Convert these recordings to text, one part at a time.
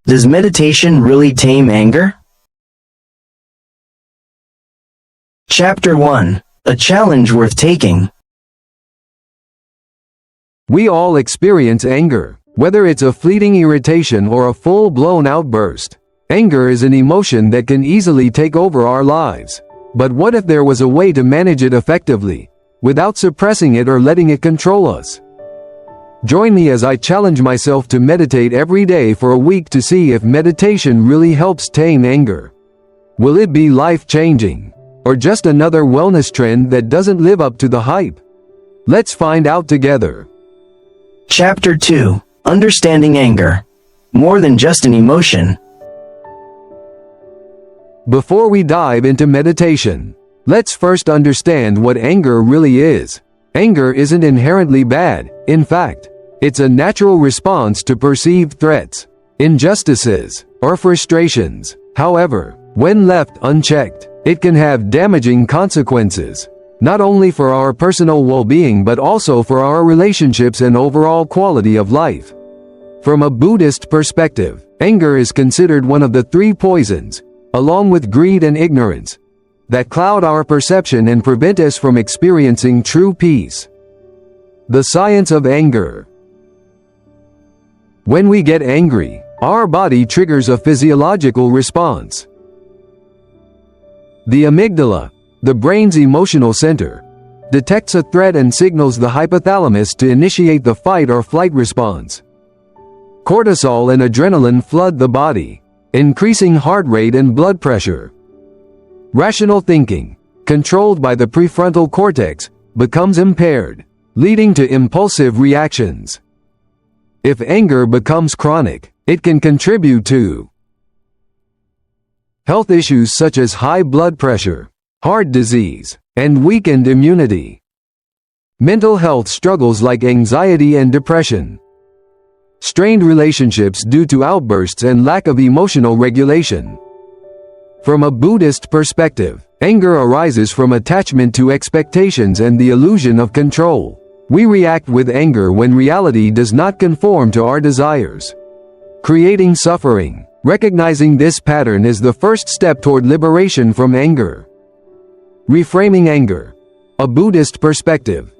Does meditation really tame anger? Chapter 1. A challenge worth taking. We all experience anger, whether it's a fleeting irritation or a full-blown outburst. Anger is an emotion that can easily take over our lives. But what if there was a way to manage it effectively, without suppressing it or letting it control us? Join me as I challenge myself to meditate every day for a week to see if meditation really helps tame anger. Will it be life-changing, or just another wellness trend that doesn't live up to the hype? Let's find out together. Chapter 2. Understanding anger. More than just an emotion. Before we dive into meditation, let's first understand what anger really is. Anger isn't inherently bad. In fact, it's a natural response to perceived threats, injustices, or frustrations. However, when left unchecked, it can have damaging consequences, not only for our personal well-being but also for our relationships and overall quality of life. From a Buddhist perspective, anger is considered one of the three poisons, along with greed and ignorance, that cloud our perception and prevent us from experiencing true peace. The science of anger. When we get angry, our body triggers a physiological response. The amygdala, the brain's emotional center, detects a threat and signals the hypothalamus to initiate the fight or flight response. Cortisol and adrenaline flood the body, increasing heart rate and blood pressure. Rational thinking, controlled by the prefrontal cortex, becomes impaired, leading to impulsive reactions. If anger becomes chronic, it can contribute to health issues such as high blood pressure, heart disease, and weakened immunity. Mental health struggles like anxiety and depression. Strained relationships due to outbursts and lack of emotional regulation. From a Buddhist perspective, anger arises from attachment to expectations and the illusion of control. We react with anger when reality does not conform to our desires, creating suffering. Recognizing this pattern is the first step toward liberation from anger. Reframing anger. A Buddhist perspective.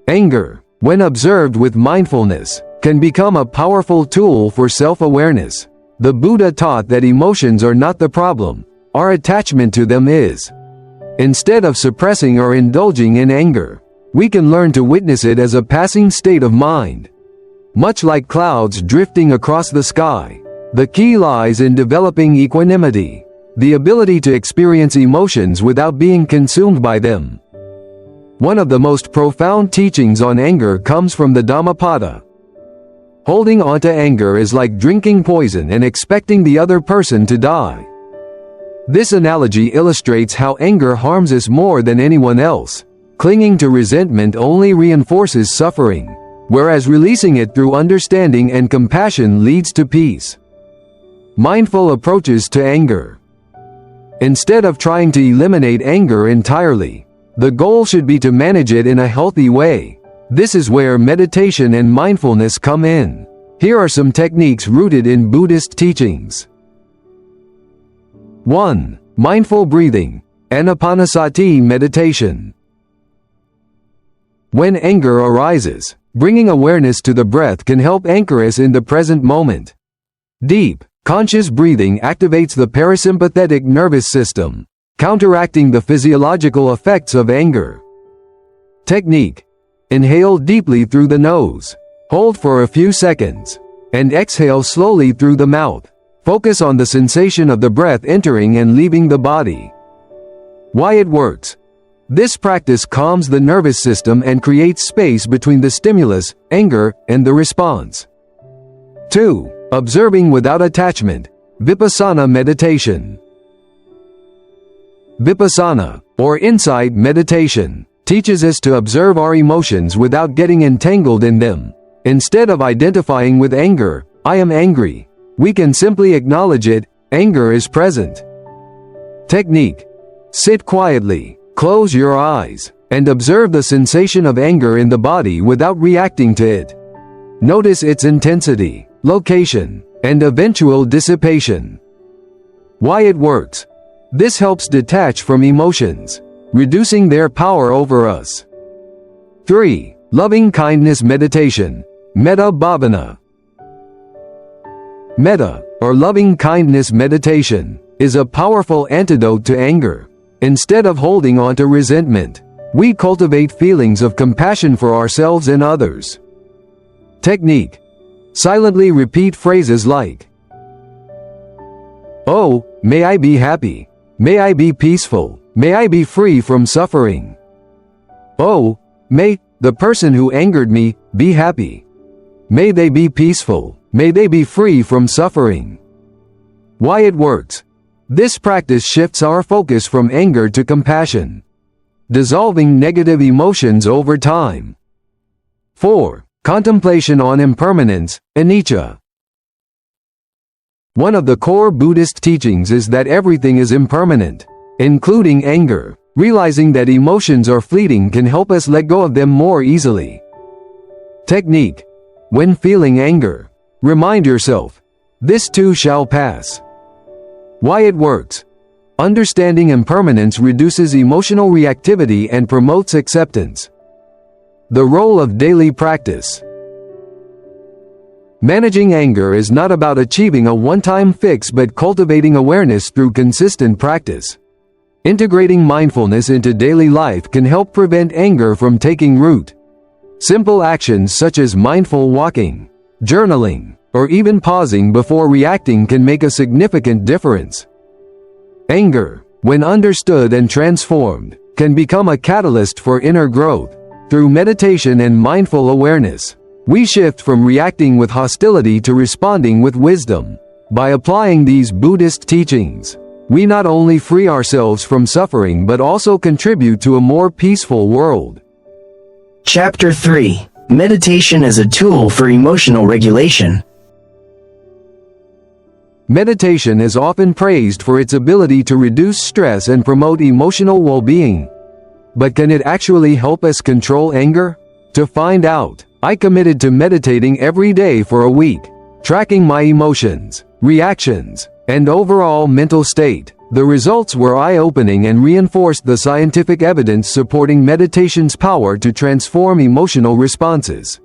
Anger, when observed with mindfulness, can become a powerful tool for self-awareness. The Buddha taught that emotions are not the problem, our attachment to them is. Instead of suppressing or indulging in anger, we can learn to witness it as a passing state of mind. Much like clouds drifting across the sky, the key lies in developing equanimity, the ability to experience emotions without being consumed by them. One of the most profound teachings on anger comes from the Dhammapada. Holding onto anger is like drinking poison and expecting the other person to die. This analogy illustrates how anger harms us more than anyone else. Clinging to resentment only reinforces suffering, whereas releasing it through understanding and compassion leads to peace. Mindful approaches to anger. Instead of trying to eliminate anger entirely, the goal should be to manage it in a healthy way. This is where meditation and mindfulness come in. Here are some techniques rooted in Buddhist teachings. 1. Mindful breathing, anapanasati meditation. When anger arises, bringing awareness to the breath can help anchor us in the present moment. Deep, conscious breathing activates the parasympathetic nervous system, counteracting the physiological effects of anger. Technique. Inhale deeply through the nose. Hold for a few seconds. And exhale slowly through the mouth. Focus on the sensation of the breath entering and leaving the body. Why it works. This practice calms the nervous system and creates space between the stimulus, anger, and the response. 2. Observing without attachment, vipassana meditation. Vipassana, or insight meditation, teaches us to observe our emotions without getting entangled in them. Instead of identifying with anger, I am angry, we can simply acknowledge it, anger is present. Technique. Sit quietly, close your eyes, and observe the sensation of anger in the body without reacting to it. Notice its intensity, location, and eventual dissipation. Why it works. This helps detach from emotions, reducing their power over us. 3. Loving kindness meditation, metta bhavana. Metta, or loving kindness meditation, is a powerful antidote to anger. Instead of holding on to resentment, we cultivate feelings of compassion for ourselves and others. Technique. Silently repeat phrases like, "Oh, may I be happy. May I be peaceful. May I be free from suffering. Oh, may the person who angered me be happy. May they be peaceful. May they be free from suffering." Why it works. This practice shifts our focus from anger to compassion, dissolving negative emotions over time. 4. Contemplation on impermanence, anicca. One of the core Buddhist teachings is that everything is impermanent, including anger. Realizing that emotions are fleeting can help us let go of them more easily. Technique. When feeling anger, remind yourself, "This too shall pass." Why it works. Understanding impermanence reduces emotional reactivity and promotes acceptance. The role of daily practice. Managing anger is not about achieving a one-time fix but cultivating awareness through consistent practice. Integrating mindfulness into daily life can help prevent anger from taking root. Simple actions such as mindful walking, journaling, or even pausing before reacting can make a significant difference. Anger, when understood and transformed, can become a catalyst for inner growth. Through meditation and mindful awareness, we shift from reacting with hostility to responding with wisdom. By applying these Buddhist teachings, we not only free ourselves from suffering but also contribute to a more peaceful world. Chapter 3. Meditation as a tool for emotional regulation. Meditation is often praised for its ability to reduce stress and promote emotional well-being. But can it actually help us control anger? To find out, I committed to meditating every day for a week, tracking my emotions, reactions, and overall mental state. The results were eye-opening and reinforced the scientific evidence supporting meditation's power to transform emotional responses.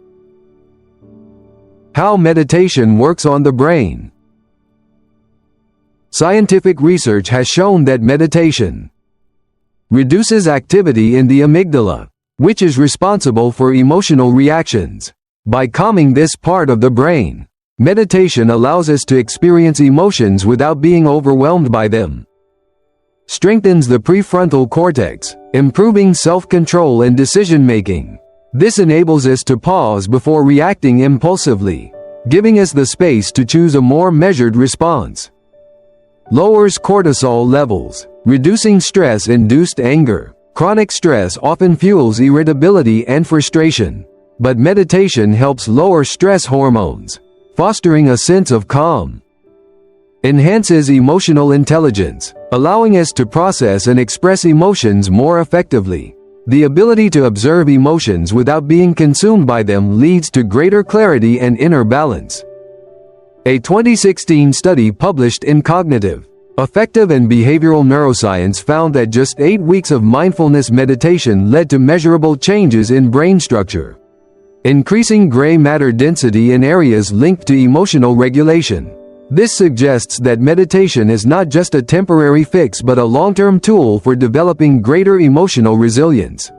How meditation works on the brain. Scientific research has shown that meditation reduces activity in the amygdala, which is responsible for emotional reactions. By calming this part of the brain, meditation allows us to experience emotions without being overwhelmed by them. Strengthens the prefrontal cortex, improving self-control and decision-making. This enables us to pause before reacting impulsively, giving us the space to choose a more measured response. Lowers cortisol levels, reducing stress-induced anger. Chronic stress often fuels irritability and frustration, but meditation helps lower stress hormones, fostering a sense of calm. Enhances emotional intelligence, allowing us to process and express emotions more effectively. The ability to observe emotions without being consumed by them leads to greater clarity and inner balance. A 2016 study published in Cognitive, Affective and Behavioral Neuroscience found that just 8 weeks of mindfulness meditation led to measurable changes in brain structure, increasing gray matter density in areas linked to emotional regulation. This suggests that meditation is not just a temporary fix but a long-term tool for developing greater emotional resilience.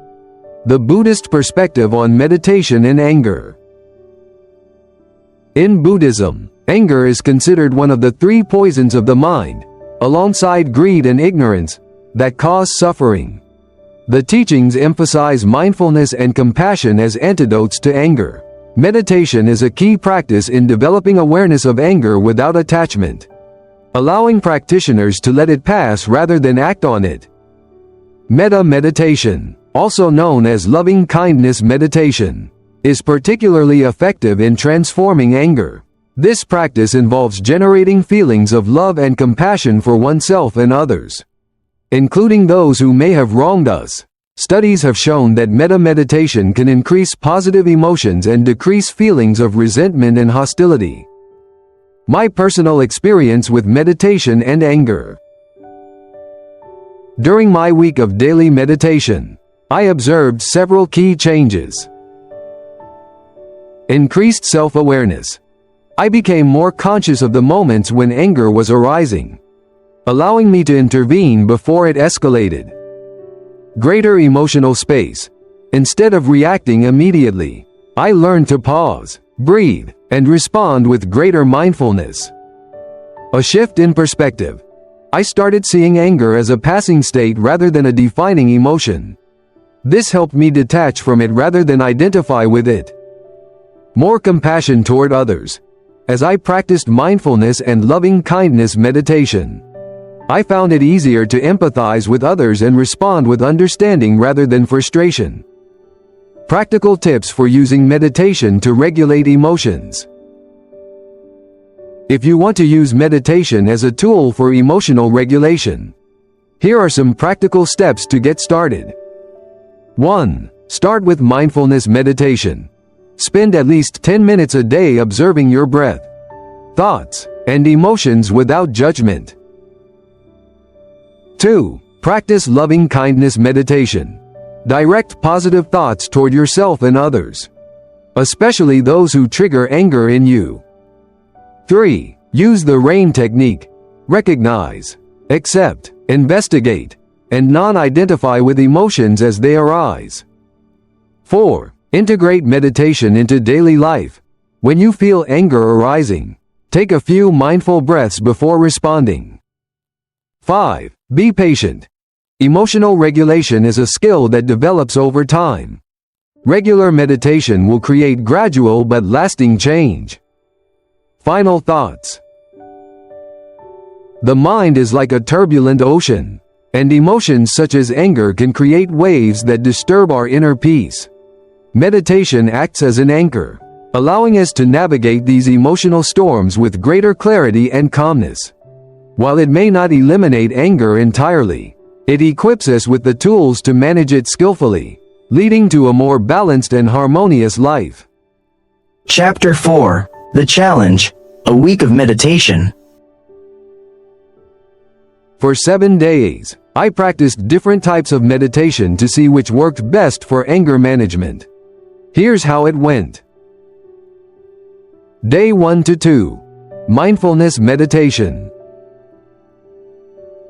The Buddhist perspective on meditation and anger. In Buddhism, anger is considered one of the 3 poisons of the mind, alongside greed and ignorance, that cause suffering. The teachings emphasize mindfulness and compassion as antidotes to anger. Meditation is a key practice in developing awareness of anger without attachment, allowing practitioners to let it pass rather than act on it. Metta meditation, also known as loving kindness meditation, is particularly effective in transforming anger. This practice involves generating feelings of love and compassion for oneself and others, including those who may have wronged us. Studies have shown that metta meditation can increase positive emotions and decrease feelings of resentment and hostility. My personal experience with meditation and anger. During my week of daily meditation, I observed several key changes. Increased self-awareness. I became more conscious of the moments when anger was arising, allowing me to intervene before it escalated. Greater emotional space. Instead of reacting immediately, I learned to pause, breathe, and respond with greater mindfulness. A shift in perspective. I started seeing anger as a passing state rather than a defining emotion. This helped me detach from it rather than identify with it. More compassion toward others. As I practiced mindfulness and loving-kindness meditation, I found it easier to empathize with others and respond with understanding rather than frustration. Practical tips for using meditation to regulate emotions. If you want to use meditation as a tool for emotional regulation, here are some practical steps to get started. 1. Start with mindfulness meditation. Spend at least 10 minutes a day observing your breath, thoughts, and emotions without judgment. 2. Practice loving-kindness meditation. Direct positive thoughts toward yourself and others, especially those who trigger anger in you. 3. Use the RAIN technique. Recognize, accept, investigate, and non-identify with emotions as they arise. 4. Integrate meditation into daily life. When you feel anger arising, take a few mindful breaths before responding. 5. Be patient. Emotional regulation is a skill that develops over time. Regular meditation will create gradual but lasting change. Final thoughts. The mind is like a turbulent ocean, and emotions such as anger can create waves that disturb our inner peace. Meditation acts as an anchor, allowing us to navigate these emotional storms with greater clarity and calmness. While it may not eliminate anger entirely, it equips us with the tools to manage it skillfully, leading to a more balanced and harmonious life. Chapter 4. The Challenge. A week of meditation. For 7 days, I practiced different types of meditation to see which worked best for anger management. Here's how it went. Day 1 to 2. Mindfulness meditation.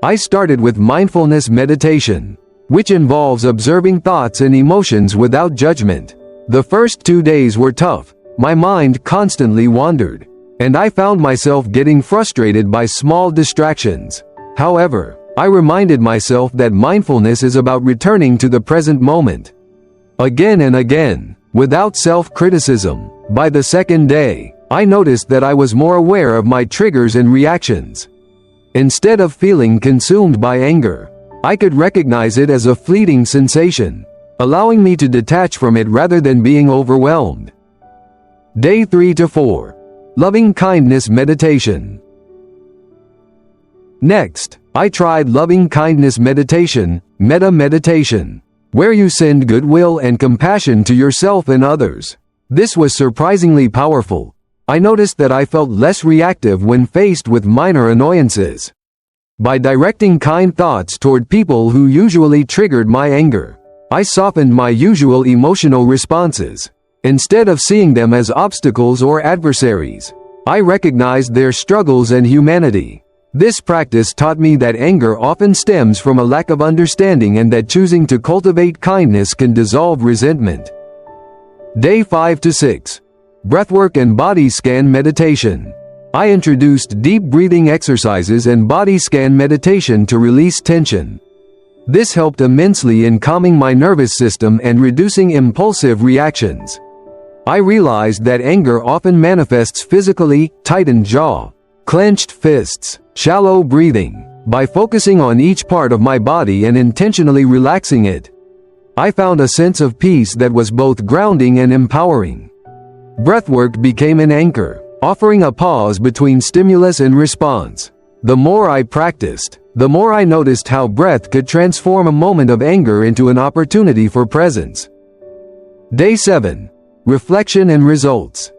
I started with mindfulness meditation, which involves observing thoughts and emotions without judgment. The first 2 days were tough. My mind constantly wandered, and I found myself getting frustrated by small distractions. However, I reminded myself that mindfulness is about returning to the present moment. Again and again, without self-criticism. By the second day, I noticed that I was more aware of my triggers and reactions. Instead of feeling consumed by anger, I could recognize it as a fleeting sensation, allowing me to detach from it rather than being overwhelmed. Day 3 to 4. Loving-kindness meditation. Next, I tried loving-kindness meditation, metta meditation, where you send goodwill and compassion to yourself and others. This was surprisingly powerful. I noticed that I felt less reactive when faced with minor annoyances. By directing kind thoughts toward people who usually triggered my anger, I softened my usual emotional responses. Instead of seeing them as obstacles or adversaries, I recognized their struggles and humanity. This practice taught me that anger often stems from a lack of understanding and that choosing to cultivate kindness can dissolve resentment. Day 5 to 6. Breathwork and body scan meditation. I introduced deep breathing exercises and body scan meditation to release tension. This helped immensely in calming my nervous system and reducing impulsive reactions. I realized that anger often manifests physically: tightened jaw, clenched fists, shallow breathing. By focusing on each part of my body and intentionally relaxing it, I found a sense of peace that was both grounding and empowering. Breathwork became an anchor, offering a pause between stimulus and response. The more I practiced, the more I noticed how breath could transform a moment of anger into an opportunity for presence. Day 7. Reflection and results.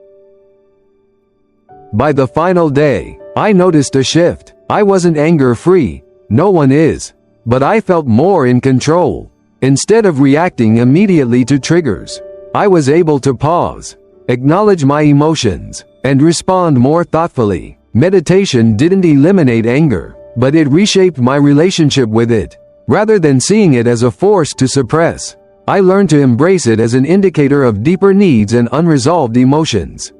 By the final day, I noticed a shift. I wasn't anger-free, no one is, but I felt more in control. Instead of reacting immediately to triggers, I was able to pause, acknowledge my emotions, and respond more thoughtfully. Meditation didn't eliminate anger, but it reshaped my relationship with it. Rather than seeing it as a force to suppress, I learned to embrace it as an indicator of deeper needs and unresolved emotions.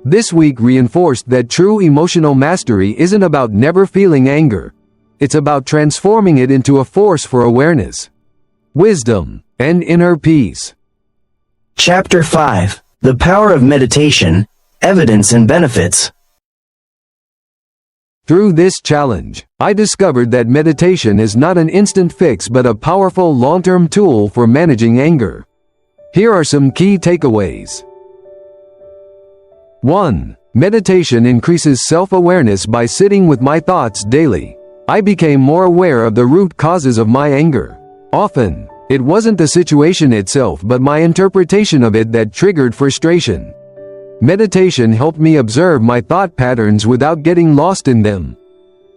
This week reinforced that true emotional mastery isn't about never feeling anger. It's about transforming it into a force for awareness, wisdom, and inner peace. Chapter 5. The Power of Meditation, Evidence and Benefits. Through this challenge, I discovered that meditation is not an instant fix but a powerful long-term tool for managing anger. Here are some key takeaways. 1. Meditation increases self-awareness. By sitting with my thoughts daily, I became more aware of the root causes of my anger. Often, it wasn't the situation itself but my interpretation of it that triggered frustration. Meditation helped me observe my thought patterns without getting lost in them,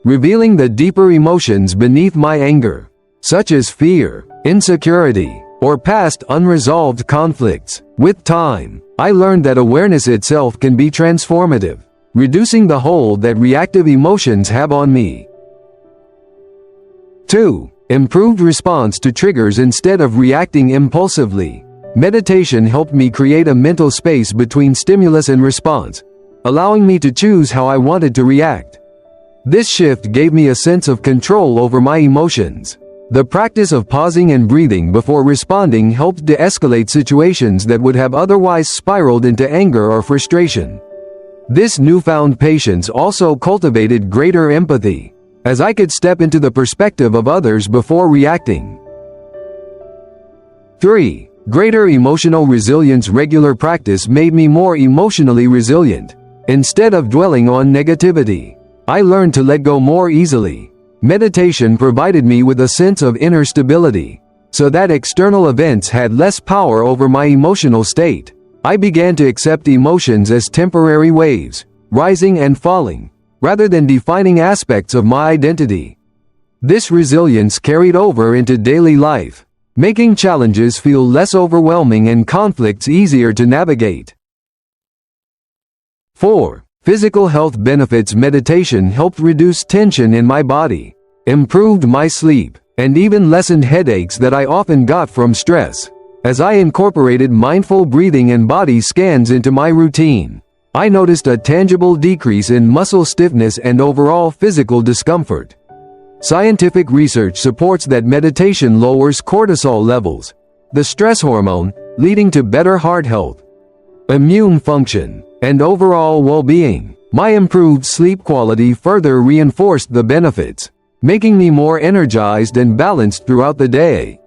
revealing the deeper emotions beneath my anger, such as fear, insecurity, or past unresolved conflicts. With time, I learned that awareness itself can be transformative, reducing the hold that reactive emotions have on me. 2. Improved response to triggers. Instead of reacting impulsively, meditation helped me create a mental space between stimulus and response, allowing me to choose how I wanted to react. This shift gave me a sense of control over my emotions. The practice of pausing and breathing before responding helped de-escalate situations that would have otherwise spiraled into anger or frustration. This newfound patience also cultivated greater empathy, as I could step into the perspective of others before reacting. 3. Greater emotional resilience. Regular practice made me more emotionally resilient. Instead of dwelling on negativity, I learned to let go more easily. Meditation provided me with a sense of inner stability, so that external events had less power over my emotional state. I began to accept emotions as temporary waves, rising and falling, rather than defining aspects of my identity. This resilience carried over into daily life, making challenges feel less overwhelming and conflicts easier to navigate. 4. Physical health benefits. Meditation helped reduce tension in my body, improved my sleep, and even lessened headaches that I often got from stress. As I incorporated mindful breathing and body scans into my routine, I noticed a tangible decrease in muscle stiffness and overall physical discomfort. Scientific research supports that meditation lowers cortisol levels, the stress hormone, leading to better heart health, immune function, and overall well-being. My improved sleep quality further reinforced the benefits, making me more energized and balanced throughout the day.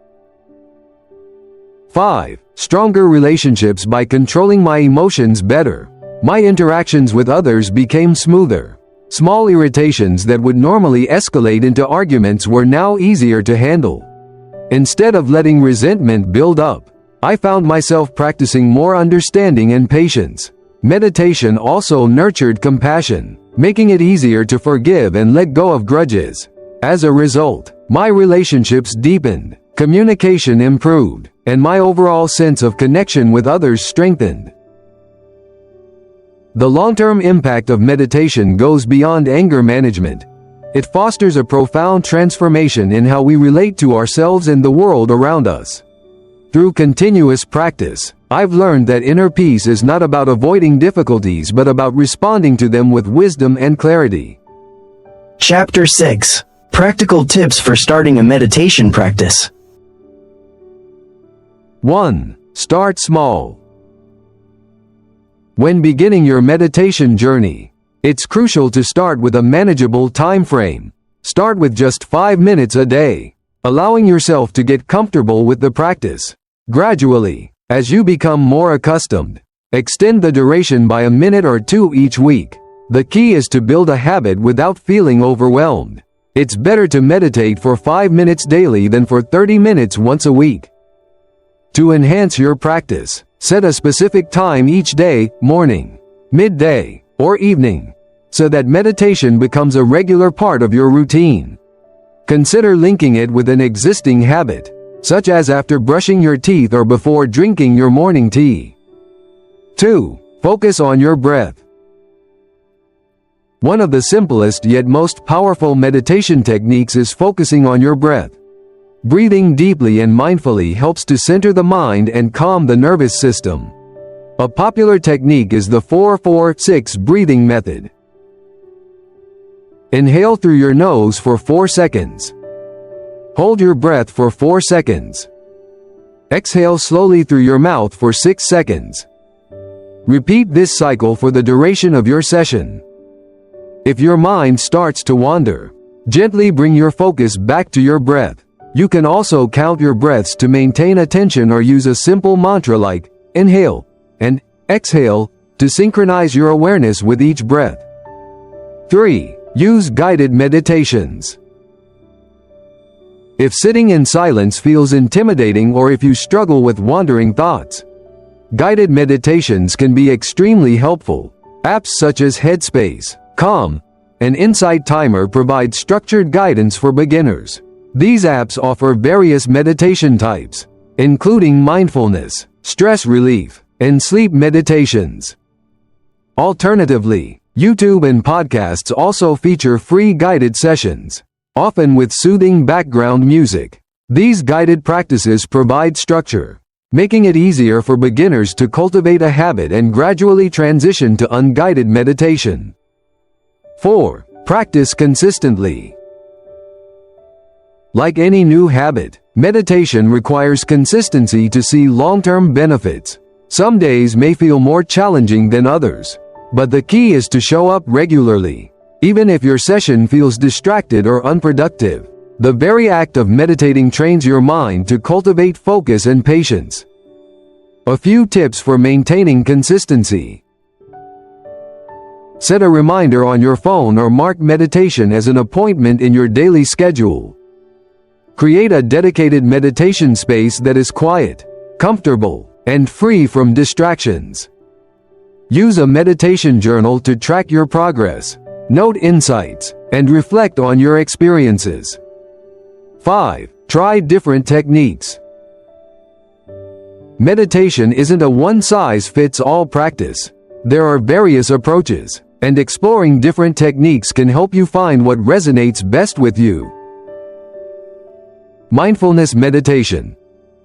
5. Stronger relationships. By controlling my emotions better, my interactions with others became smoother. Small irritations that would normally escalate into arguments were now easier to handle. Instead of letting resentment build up, I found myself practicing more understanding and patience. Meditation also nurtured compassion, making it easier to forgive and let go of grudges. As a result, my relationships deepened, communication improved, and my overall sense of connection with others strengthened. The long-term impact of meditation goes beyond anger management. It fosters a profound transformation in how we relate to ourselves and the world around us. Through continuous practice, I've learned that inner peace is not about avoiding difficulties but about responding to them with wisdom and clarity. Chapter 6. Practical Tips for Starting a Meditation Practice. 1. Start small. When beginning your meditation journey, it's crucial to start with a manageable time frame. Start with just 5 minutes a day, allowing yourself to get comfortable with the practice. Gradually, as you become more accustomed, extend the duration by a minute or two each week. The key is to build a habit without feeling overwhelmed. It's better to meditate for 5 minutes daily than for 30 minutes once a week. To enhance your practice, set a specific time each day, morning, midday, or evening, so that meditation becomes a regular part of your routine. Consider linking it with an existing habit, such as after brushing your teeth or before drinking your morning tea. 2. Focus on your breath. One of the simplest yet most powerful meditation techniques is focusing on your breath. Breathing deeply and mindfully helps to center the mind and calm the nervous system. A popular technique is the 4-4-6 breathing method. Inhale through your nose for 4 seconds. Hold your breath for 4 seconds. Exhale slowly through your mouth for 6 seconds. Repeat this cycle for the duration of your session. If your mind starts to wander, gently bring your focus back to your breath. You can also count your breaths to maintain attention or use a simple mantra like inhale and exhale to synchronize your awareness with each breath. 3. Use guided meditations. If sitting in silence feels intimidating or if you struggle with wandering thoughts, guided meditations can be extremely helpful. Apps such as Headspace, Calm, and Insight Timer provide structured guidance for beginners. These apps offer various meditation types, including mindfulness, stress relief, and sleep meditations. Alternatively, YouTube and podcasts also feature free guided sessions, often with soothing background music. These guided practices provide structure, making it easier for beginners to cultivate a habit and gradually transition to unguided meditation. 4. Practice consistently. Like any new habit, meditation requires consistency to see long-term benefits. Some days may feel more challenging than others, but the key is to show up regularly. Even if your session feels distracted or unproductive, the very act of meditating trains your mind to cultivate focus and patience. A few tips for maintaining consistency. Set a reminder on your phone or mark meditation as an appointment in your daily schedule. Create a dedicated meditation space that is quiet, comfortable, and free from distractions. Use a meditation journal to track your progress, note insights, and reflect on your experiences. 5. Try different techniques. Meditation isn't a one-size-fits-all practice. There are various approaches, and exploring different techniques can help you find what resonates best with you. Mindfulness meditation.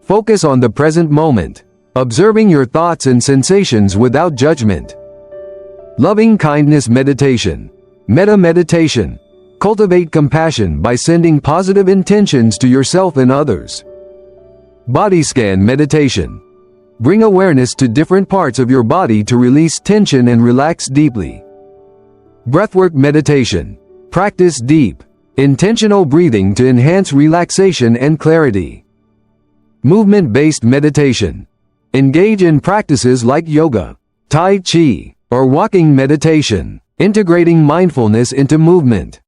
Focus on the present moment, observing your thoughts and sensations without judgment. Loving kindness meditation. Metta meditation. Cultivate compassion by sending positive intentions to yourself and others. Body scan meditation. Bring awareness to different parts of your body to release tension and relax deeply. Breathwork meditation. Practice deep, intentional breathing to enhance relaxation and clarity. Movement-based meditation. Engage in practices like yoga, tai chi, or walking meditation, integrating mindfulness into movement.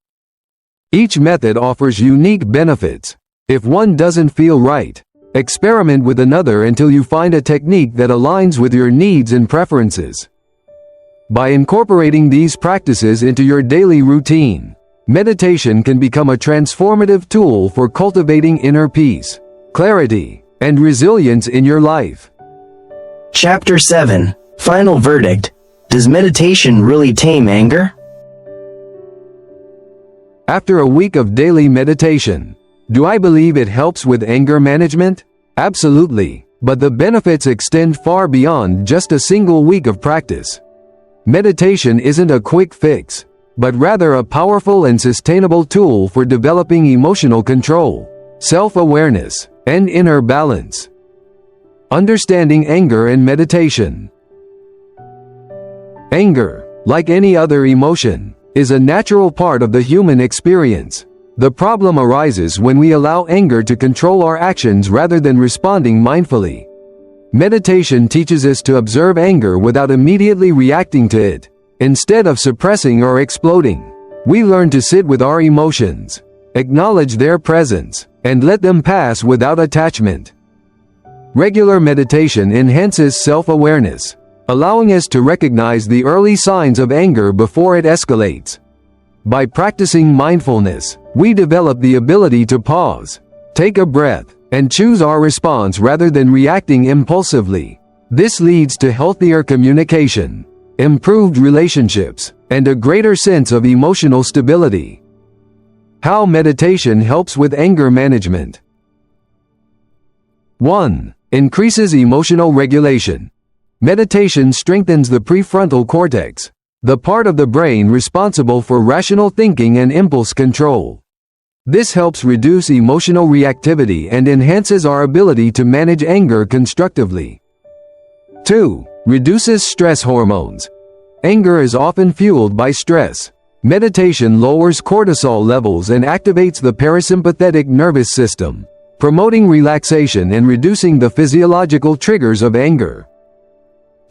Each method offers unique benefits. If one doesn't feel right, experiment with another until you find a technique that aligns with your needs and preferences. By incorporating these practices into your daily routine, meditation can become a transformative tool for cultivating inner peace, clarity, and resilience in your life. Chapter 7. Final verdict. Does meditation really tame anger? After a week of daily meditation, do I believe it helps with anger management? Absolutely, but the benefits extend far beyond just a single week of practice. Meditation isn't a quick fix, but rather a powerful and sustainable tool for developing emotional control, self-awareness, and inner balance. Understanding anger and meditation. Anger, like any other emotion, is a natural part of the human experience. The problem arises when we allow anger to control our actions rather than responding mindfully. Meditation teaches us to observe anger without immediately reacting to it. Instead of suppressing or exploding, we learn to sit with our emotions, acknowledge their presence, and let them pass without attachment. Regular meditation enhances self-awareness. allowing us to recognize the early signs of anger before it escalates. By practicing mindfulness, we develop the ability to pause, take a breath, and choose our response rather than reacting impulsively. This leads to healthier communication, improved relationships, and a greater sense of emotional stability. How meditation helps with anger management. 1. Increases emotional regulation. Meditation strengthens the prefrontal cortex, the part of the brain responsible for rational thinking and impulse control. This helps reduce emotional reactivity and enhances our ability to manage anger constructively. 2. Reduces stress hormones. Anger is often fueled by stress. Meditation lowers cortisol levels and activates the parasympathetic nervous system, promoting relaxation and reducing the physiological triggers of anger.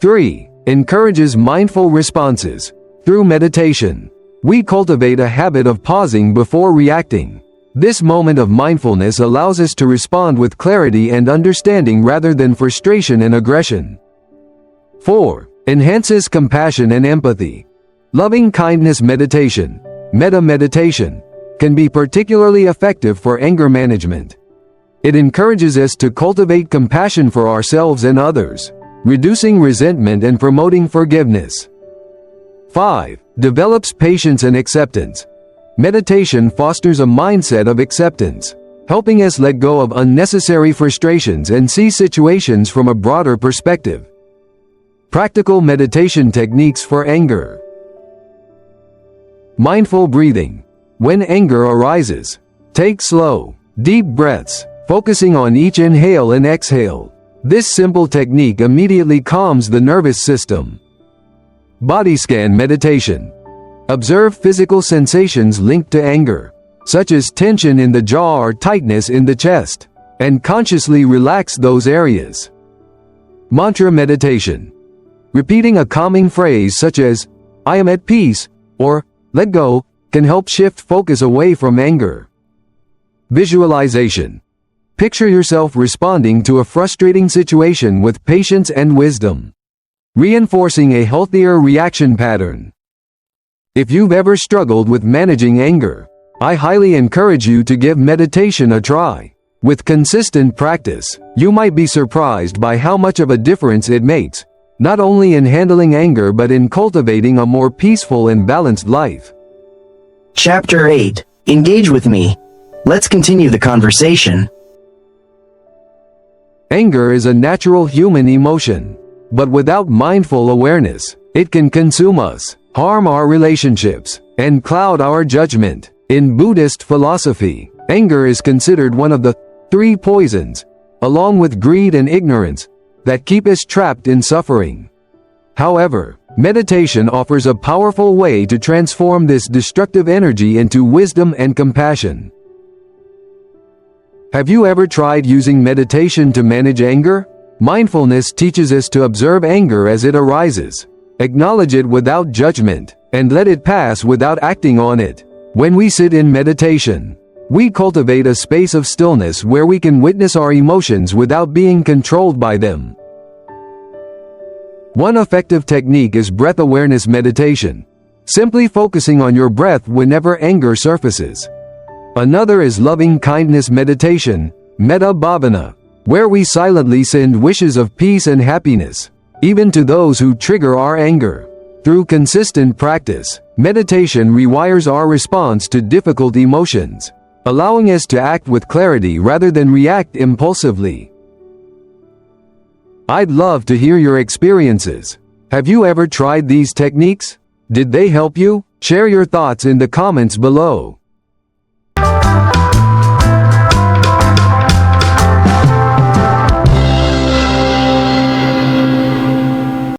3. Encourages mindful responses. Through meditation, we cultivate a habit of pausing before reacting. This moment of mindfulness allows us to respond with clarity and understanding rather than frustration and aggression. 4. Enhances compassion and empathy. Loving kindness meditation, metta meditation, can be particularly effective for anger management. It encourages us to cultivate compassion for ourselves and others, reducing resentment and promoting forgiveness. 5. Develops patience and acceptance. Meditation fosters a mindset of acceptance, helping us let go of unnecessary frustrations and see situations from a broader perspective. Practical meditation techniques for anger. Mindful breathing. When anger arises, take slow, deep breaths, focusing on each inhale and exhale. This simple technique immediately calms the nervous system. Body scan meditation. Observe physical sensations linked to anger, such as tension in the jaw or tightness in the chest, and consciously relax those areas. Mantra meditation. Repeating a calming phrase such as, "I am at peace," or "let go," can help shift focus away from anger. Visualization. Picture yourself responding to a frustrating situation with patience and wisdom, reinforcing a healthier reaction pattern. If you've ever struggled with managing anger, I highly encourage you to give meditation a try. With consistent practice, you might be surprised by how much of a difference it makes, not only in handling anger but in cultivating a more peaceful and balanced life. Chapter 8. Engage with me. Let's continue the conversation. Anger is a natural human emotion, but without mindful awareness, it can consume us, harm our relationships, and cloud our judgment. In Buddhist philosophy, anger is considered one of the three poisons, along with greed and ignorance, that keep us trapped in suffering. However, meditation offers a powerful way to transform this destructive energy into wisdom and compassion. Have you ever tried using meditation to manage anger? Mindfulness teaches us to observe anger as it arises, acknowledge it without judgment, and let it pass without acting on it. When we sit in meditation, we cultivate a space of stillness where we can witness our emotions without being controlled by them. One effective technique is breath awareness meditation, simply focusing on your breath whenever anger surfaces. Another is loving kindness meditation, metta bhavana, where we silently send wishes of peace and happiness, even to those who trigger our anger. Through consistent practice, meditation rewires our response to difficult emotions, allowing us to act with clarity rather than react impulsively. I'd love to hear your experiences. Have you ever tried these techniques? Did they help you? Share your thoughts in the comments below.